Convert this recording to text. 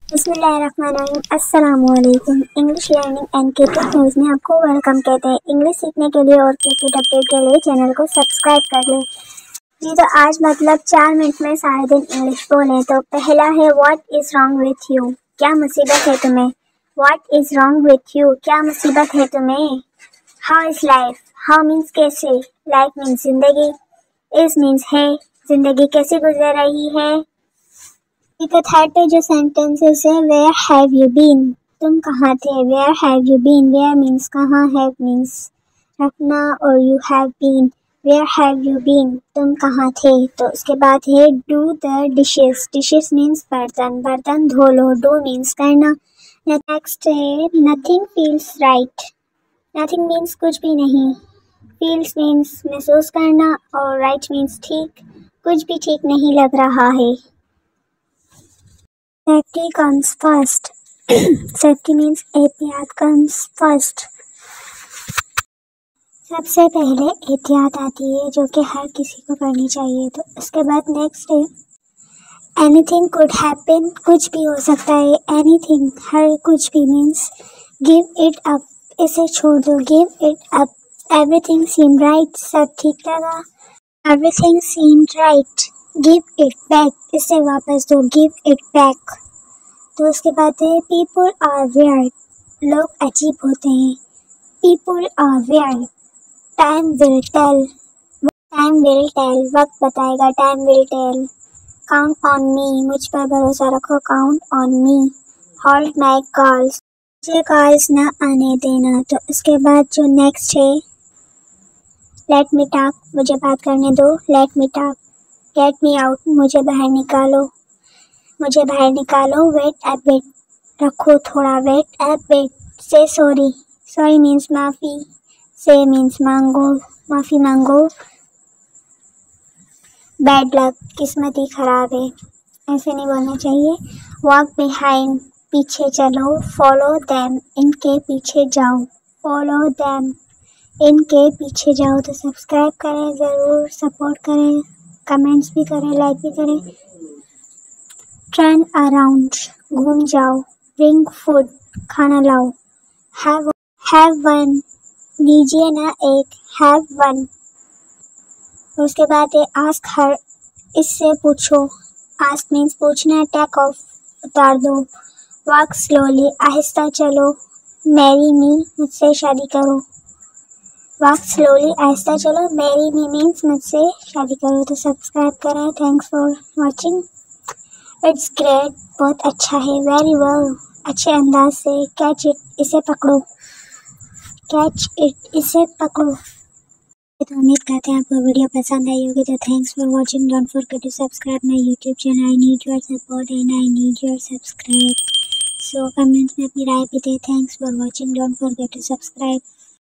बिस्मिल्लाहिर्रहमानिर्रहीम। अस्सलामुअलैकुम। English learning and cricket news में आपको वेलकम कहते हैं। इंग्लिश सीखने के लिए और क्रिकेट अपडेट के लिए चैनल को सब्सक्राइब कर लें। जी तो आज मतलब 4 मिनट में सारे दिन इंग्लिश बोलें। तो पहला है what is wrong with you, क्या मुसीबत है तुम्हें। What is wrong with you, क्या मुसीबत है तुम्हें। How is life, how means कैसे, लाइफ मीन्स जिंदगी, इज़ मीन्स है, जिंदगी कैसे गुजर रही है। तो थर्ड पे जो सेंटेंसेस है, वेयर हैव यू बीन, तुम कहाँ थे। Where have you been, where means कहाँ, हैव मीन्स रखना और you have been. Where have you been, तुम कहाँ थे। तो उसके बाद है do the dishes, dishes means बर्तन, बर्तन धो लो। डू मीन्स करना। नेक्स्ट है nothing feels right, nothing means कुछ भी नहीं, फील्स मीन्स महसूस करना और राइट मीन्स ठीक, कुछ भी ठीक नहीं लग रहा है। Safety comes first. Safety means एहतियात comes first. सबसे पहले एहतियात आती है जो कि हर किसी को करनी चाहिए। तो उसके बाद नेक्स्ट है एनीथिंग कुड हैपन, कुछ भी हो सकता है। एनीथिंग हर कुछ भी मीन्स गिव इट अप, इसे छोड़ दो। Give it up, everything seem right, सब ठीक लगा। Everything seem right, give it back, इसे वापस दो। Give it back. तो उसके बाद है पीपल आर वियर्ड, लोग अजीब होते हैं। People are weird, time will tell, time will tell, वक्त बताएगा। Time will tell. Count on me, मुझ पर भरोसा रखो। Count on me. Hold my calls, मुझे कॉल्स ना आने देना। तो उसके बाद जो नेक्स्ट है लेट मी टॉक, मुझे बात करने दो। Let me talk. Get me out, मुझे बाहर निकालो, मुझे बाहर निकालो। वेट अ बिट, रखो थोड़ा। Wait a bit. Say sorry, sorry means माफ़ी, से मीन्स मांगो, माफ़ी मांगो। बैड लक, किस्मत ही ख़राब है, ऐसे नहीं बोलना चाहिए। वॉक बिहाइंड, पीछे चलो। फॉलो देम, इनके पीछे जाओ। फॉलो देम, इनके पीछे जाओ। तो सब्सक्राइब करें ज़रूर, सपोर्ट करें, कमेंट्स भी करें, लाइक भी करें। टर्न अराउंड, घूम जाओ। ब्रिंग फूड, खाना लाओ। हैव वन, लीजिए ना एक। Have one. उसके बाद है आस्क हर, इससे पूछो। आस्क मीन्स पूछना। टेक ऑफ, उतार दो। वॉक स्लोली, आहिस्ता चलो। मैरी मी, मुझसे शादी करो। वॉक स्लोली, आहिस्ता चलो। मैरी मी मीन्स मुझसे शादी करो। तो सब्सक्राइब करें। Thanks for watching. It's great, बहुत अच्छा है। वेरी वेल, अच्छे अंदाज से। कैच इट, इसे पकड़ो। कैच इट, इसे पकड़ो। तो उम्मीद करते हैं आपको वीडियो पसंद आई होगी। तो thanks for watching. Don't forget to subscribe my YouTube channel. I need your support and I need your subscribe. So comments में अपनी राय भी दें। Thanks for watching. Don't forget to subscribe.